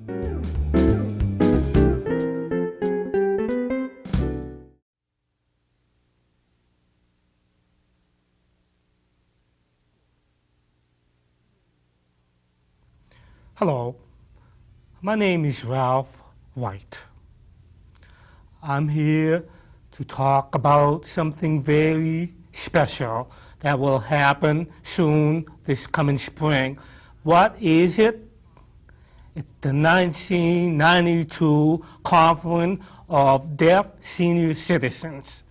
Hello, my name is Ralph White. I'm here to talk about something very special that will happen soon this coming spring. What is it? It's the 1992 Conference of Deaf Senior Citizens.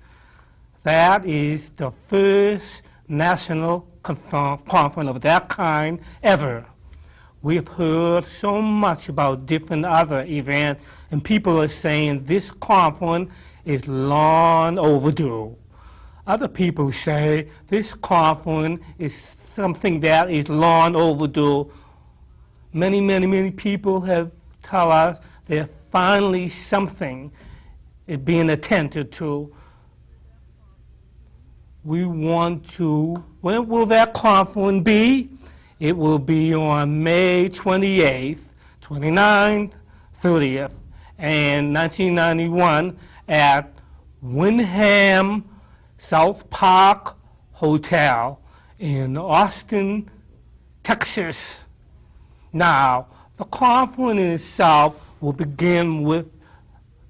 That is the first national conference of that kind ever. We've heard so much about different other events, and people are saying this conference is long overdue. Other people say this conference is something that is long overdue. Many people have told us that finally something is being attended to. We want to, when will that conference be? It will be on May 28th, 29th, 30th, and 1991 at Wyndham South Park Hotel in Austin, Texas. Now, the conference in itself will begin with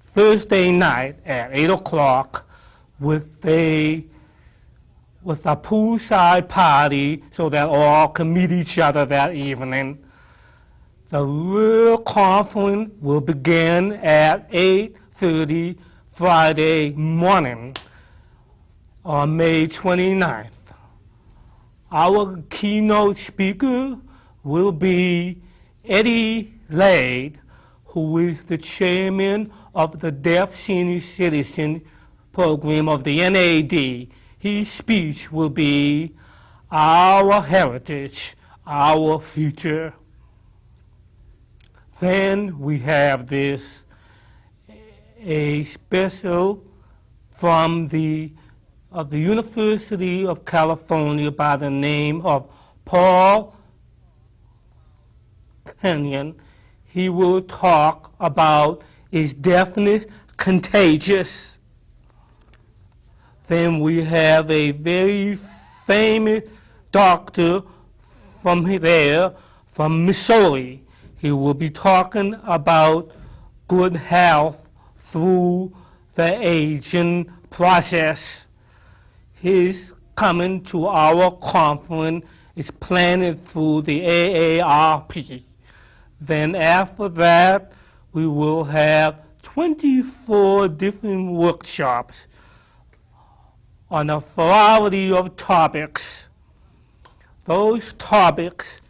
Thursday night at 8 o'clock with a poolside party so that all can meet each other that evening. The real conference will begin at 8:30 Friday morning on May 29th. Our keynote speaker will be Eddie Lade, who is the chairman of the Deaf Senior Citizen Program of the NAD. His speech will be Our Heritage, Our Future. Then we have a special from the University of California by the name of Paul Kenyon. He will talk about is deafness contagious? Then we have a very famous doctor from there, from Missouri. He will be talking about good health through the aging process. His coming to our conference is planned through the AARP. Then after that, we will have 24 different workshops on a variety of topics. Those topics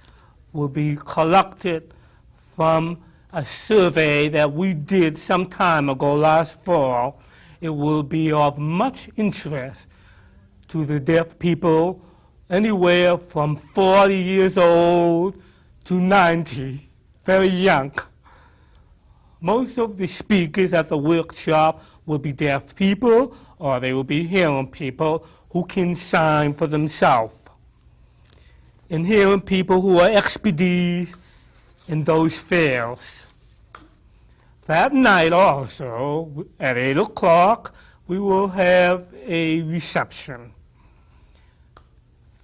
will be collected from a survey that we did some time ago last fall. It will be of much interest to the deaf people, anywhere from 40 years old to 90, very young. Most of the speakers at the workshop will be deaf people, or they will be hearing people who can sign for themselves. And hearing people who are experts in those fields. That night also, at 8 o'clock, we will have a reception.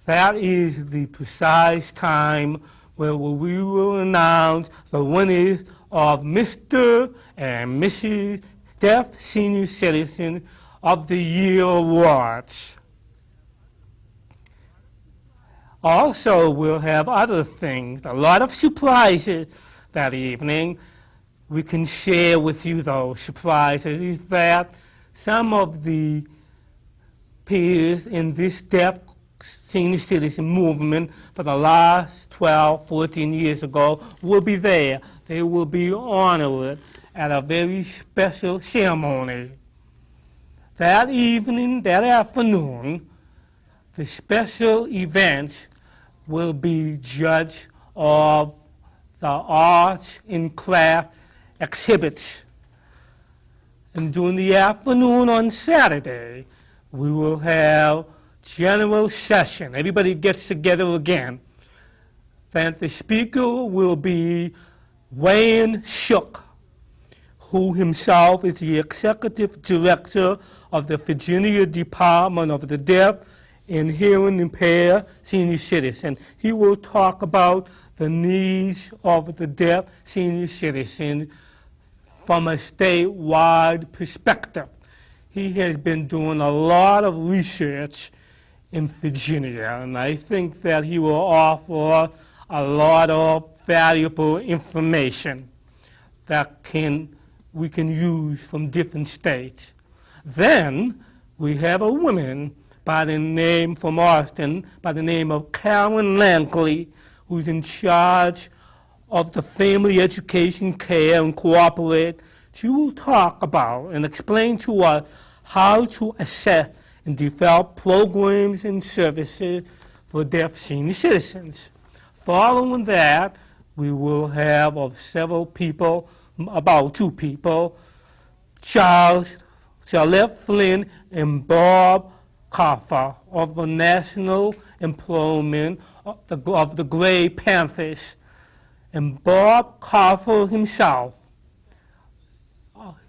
That is the precise time where we will announce the winners of Mr. and Mrs. Deaf Senior Citizen of the Year Awards. Also, we'll have other things, a lot of surprises that evening. We can share with you those surprises. Is that some of the peers in this deaf senior citizen movement for the last 12, 14 years ago will be there. They will be honored at a very special ceremony. That evening, that afternoon, the special events will be judged of the arts and craft exhibits. And during the afternoon on Saturday, we will have general session. Everybody gets together again. Then the speaker will be Wayne Shook, who himself is the executive director of the Virginia Department of the Deaf and Hearing Impaired Senior Citizen. He will talk about the needs of the deaf senior citizen from a statewide perspective. He has been doing a lot of research in Virginia, and I think that he will offer a lot of valuable information that we can use from different states. Then we have a woman by the name from Austin, by the name of Karen Langley, who's in charge of the Family Education Care and Cooperate. She will talk about and explain to us how to assess and develop programs and services for deaf senior citizens. Following that, we will have several people, about 2 people, Charlotte Flynn and Bob Kaffer of the National Employment of the Gray Panthers. And Bob Kaffer himself,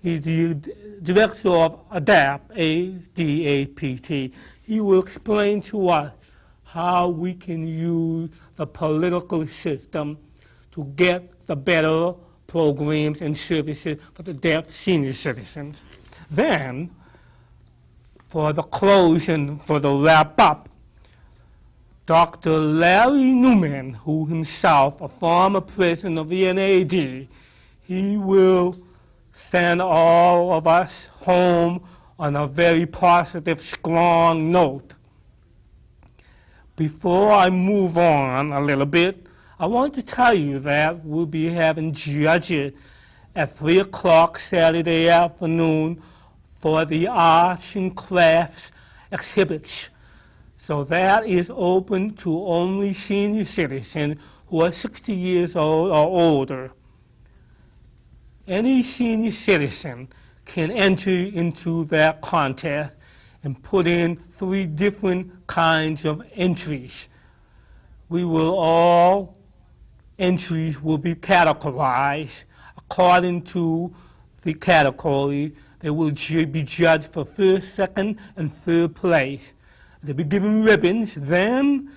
he's the director of ADAPT, A-D-A-P-T. He will explain to us how we can use the political system to get the better programs and services for the deaf senior citizens. Then, for the close and for the wrap up, Dr. Larry Newman, who himself a former president of the NAD, he will send all of us home on a very positive, strong note. Before I move on a little bit, I want to tell you that we'll be having judges at 3 o'clock Saturday afternoon for the arts and crafts exhibits. So that is open to only senior citizens who are 60 years old or older. Any senior citizen can enter into that contest and put in 3 different kinds of entries. All entries will be categorized according to the category. They will be judged for 1st, 2nd, and 3rd place. They'll be given ribbons. Then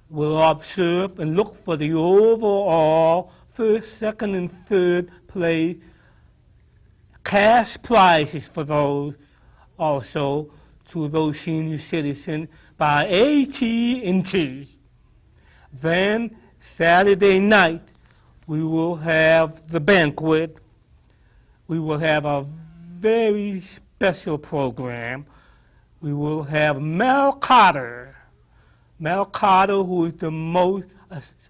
we'll observe and look for the overall 1st, 2nd, and 3rd place cash prizes for those also to those senior citizens by AT&T. Then Saturday night we will have the banquet. We will have a very special program. We will have Mel Carter. Mel Carter, who is the most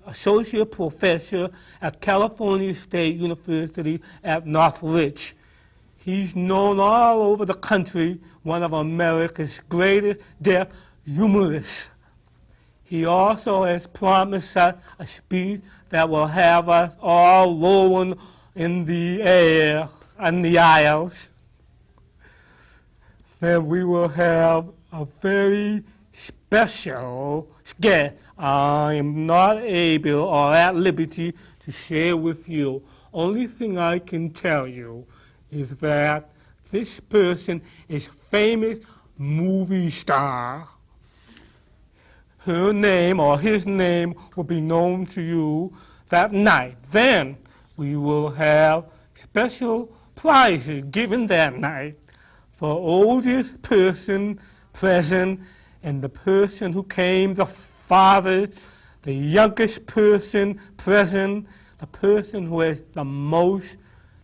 associate professor at California State University at Northridge. He's known all over the country, one of America's greatest deaf humorists. He also has promised us a speech that will have us all rolling in the air and the aisles. Then we will have a very special guest. I am not able or at liberty to share with you. Only thing I can tell you is that this person is a famous movie star. Her name or his name will be known to you that night. Then we will have special prizes given that night for oldest person present and the person who came the farthest, the youngest person present, the person who has the most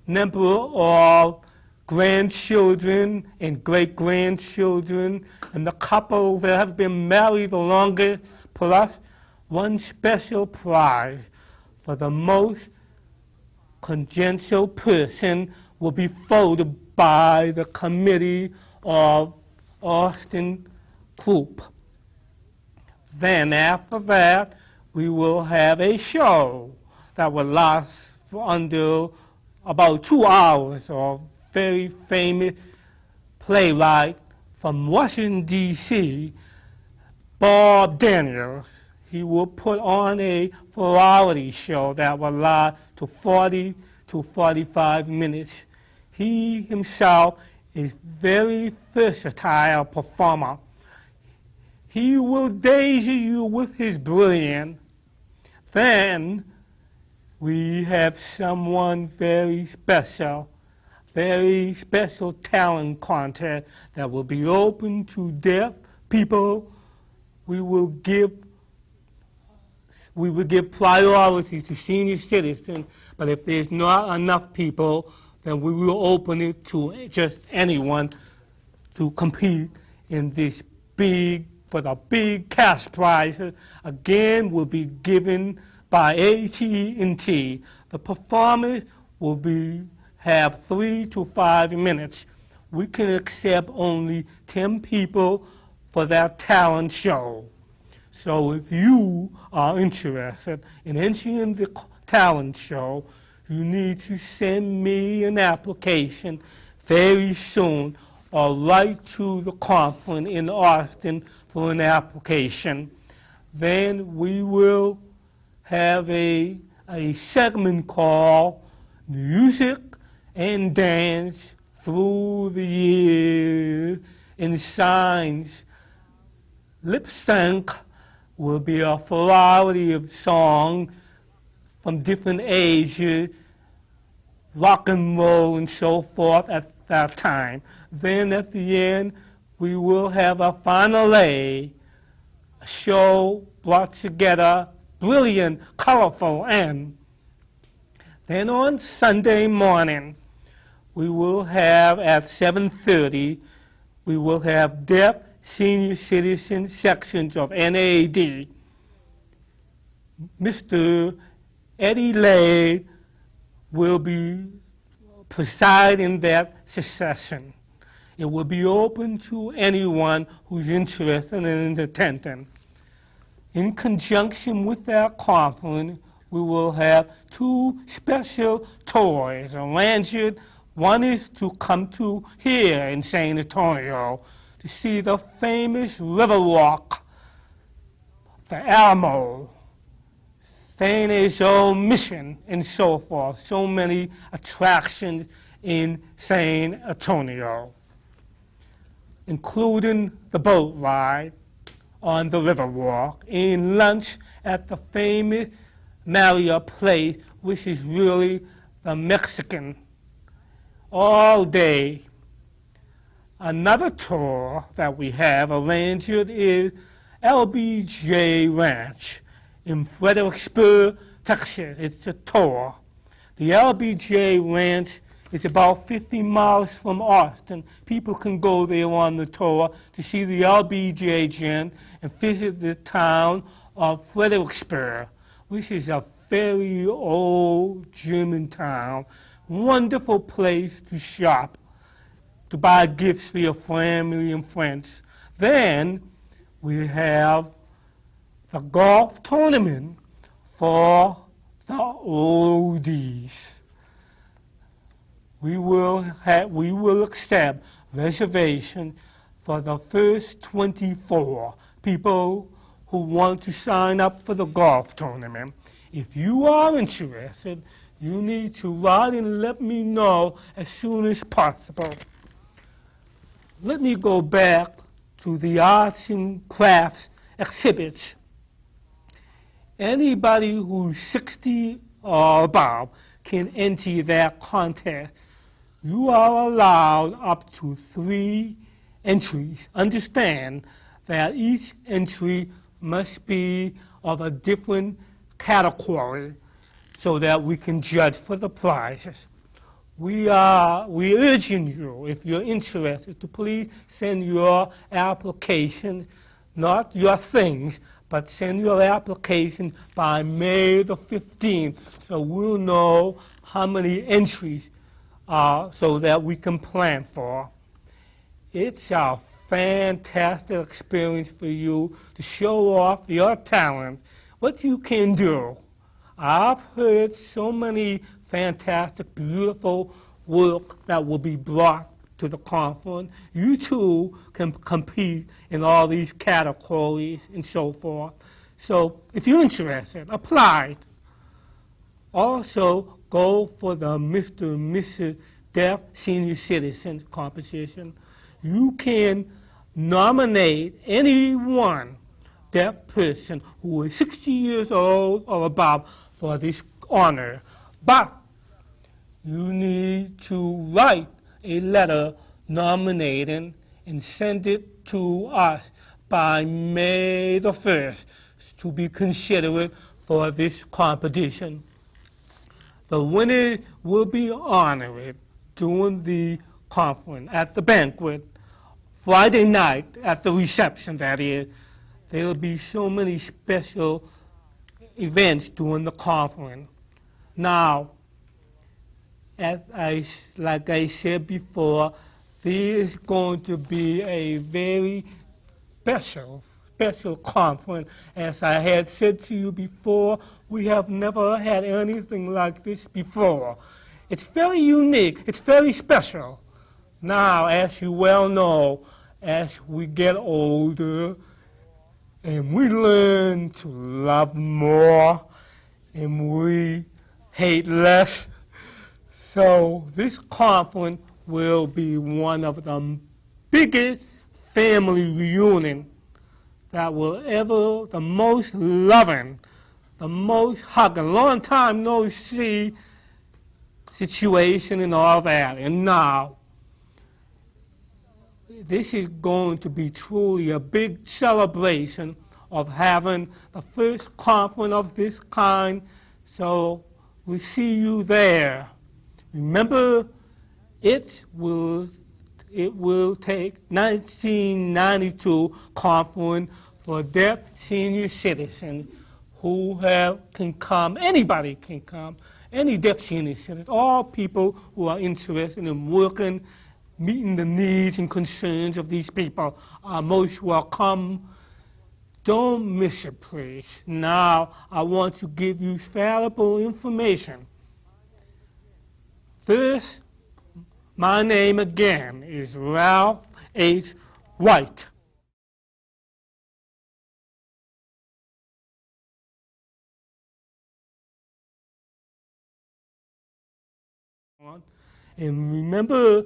number of grandchildren and great-grandchildren, and the couple that have been married the longest, plus one special prize for the most congenital person will be voted by the committee of Austin Group. Then after that, we will have a show that will last for under about 2 hours of very famous playwright from Washington, D.C., Bob Daniels. He will put on a variety show that will last to 40 to 45 minutes. He himself is very versatile performer. He will daze you with his brilliance. Then we have someone very special talent contest that will be open to deaf people. We will give priority to senior citizens, but if there's not enough people, then we will open it to just anyone to compete in this for the big cash prizes. Again, will be given by AT&T. The performance will have 3 to 5 minutes. We can accept only 10 people for that talent show. So if you are interested in entering the talent show, you need to send me an application very soon or write to the conference in Austin for an application. Then we will have a segment called Music and Dance Through the Years in Signs. Lip sync will be a variety of songs from different ages, rock and roll and so forth at that time. Then at the end, we will have a finale, a show brought together, brilliant, colorful, and then on Sunday morning, we will have at 7:30, we will have deaf senior citizen sections of NAD. Mr. Eddie Lay will be presiding that session. It will be open to anyone who's interested in attending. In conjunction with that conference, we will have 2 special tours arranged. One is to come to here in San Antonio to see the famous Riverwalk, the Alamo, St. Azo Mission, and so forth. So many attractions in San Antonio, including the boat ride on the Riverwalk and lunch at the famous Marriott Place, which is really the Mexican all day. Another tour that we have arranged is LBJ Ranch in Fredericksburg, Texas. It's a tour. The LBJ Ranch is about 50 miles from Austin. People can go there on the tour to see the LBJ gin and visit the town of Fredericksburg, which is a very old German town. Wonderful place to shop, to buy gifts for your family and friends. Then we have the golf tournament for the oldies. We will accept reservations for the first 24 people who want to sign up for the golf tournament. If you are interested, you need to write and let me know as soon as possible. Let me go back to the arts and crafts exhibits. Anybody who's 60 or above can enter that contest. You are allowed up to 3 entries. Understand that each entry must be of a different category so that we can judge for the prizes. We urging you, if you're interested, to please send your applications, not your things, but send your application by May the 15th, so we'll know how many entries so that we can plan for. It's a fantastic experience for you to show off your talent, what you can do. I've heard so many fantastic, beautiful work that will be brought to the conference. You too can compete in all these categories and so forth. So if you're interested, apply. Also, go for the Mr. and Mrs. Deaf Senior Citizens competition. You can nominate any one deaf person who is 60 years old or above for this honor. But you need to write a letter nominating and send it to us by May the 1st to be considered for this competition. The winner will be honored during the conference, at the banquet, Friday night, at the reception, that is. There will be so many special events during the conference. Now, like I said before, there is going to be a very special conference. As I had said to you before, we have never had anything like this before. It's very unique. It's very special. Now, as you well know, as we get older and we learn to love more and we hate less, so this conference will be one of the biggest family reunion that will ever, the most loving, the most hugging, long time no see situation and all that. And now, this is going to be truly a big celebration of having the first conference of this kind. So we'll see you there. Remember, it will take 1992 conference for deaf senior citizens who can come. Anybody can come. Any deaf senior citizen. All people who are interested in working, meeting the needs and concerns of these people are most welcome. Don't miss it, please. Now, I want to give you valuable information. First, my name again is Ralph H. White. And remember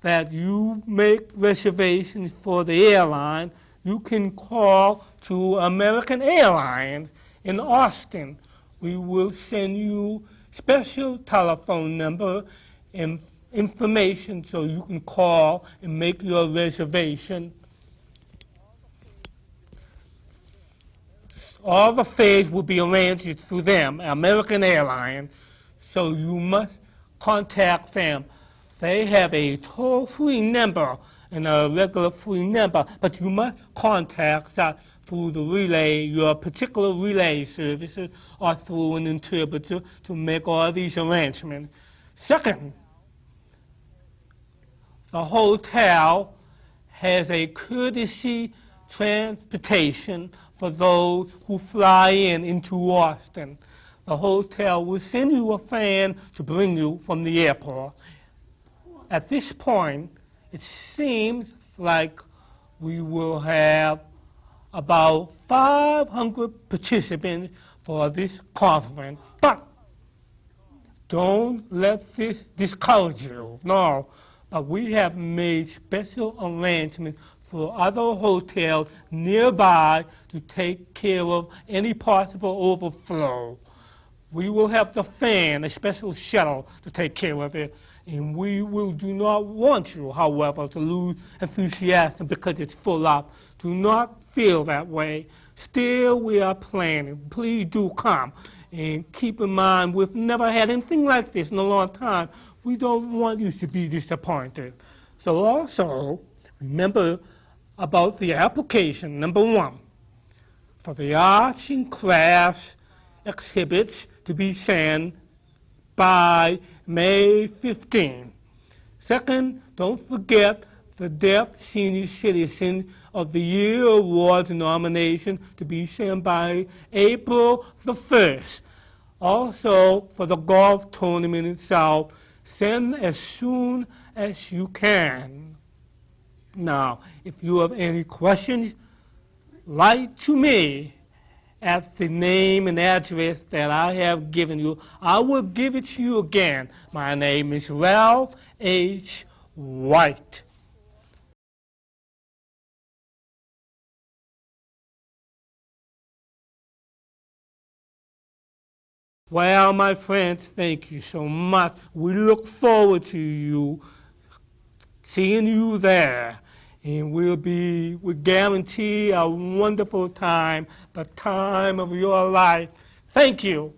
that you make reservations for the airline. You can call to American Airlines in Austin. We will send you special telephone number and information so you can call and make your reservation. All the fares will be arranged through them, American Airlines, so you must contact them. They have a toll-free number and a regular free number, but you must contact us through the relay, your particular relay services, or through an interpreter to make all these arrangements. Second, the hotel has a courtesy transportation for those who fly into Austin. The hotel will send you a fan to bring you from the airport. At this point, it seems like we will have about 500 participants for this conference. But don't let this discourage you. No, but we have made special arrangements for other hotels nearby to take care of any possible overflow. We will have the fan, a special shuttle, to take care of it. And we do not want you, however, to lose enthusiasm because it's full up. Do not feel that way. Still, we are planning. Please do come. And keep in mind, we've never had anything like this in a long time. We don't want you to be disappointed. So also, remember about the application, number 1, for the arts and crafts exhibits to be sent by May 15. Second, don't forget the Deaf Senior Citizen of the Year Awards nomination to be sent by April the 1st. Also, for the golf tournament itself, send as soon as you can. Now, if you have any questions, write to me at the name and address that I have given you. I will give it to you again. My name is Ralph H. White. Well, my friends, thank you so much. We look forward to you, seeing you there. And we guarantee a wonderful time, the time of your life. Thank you.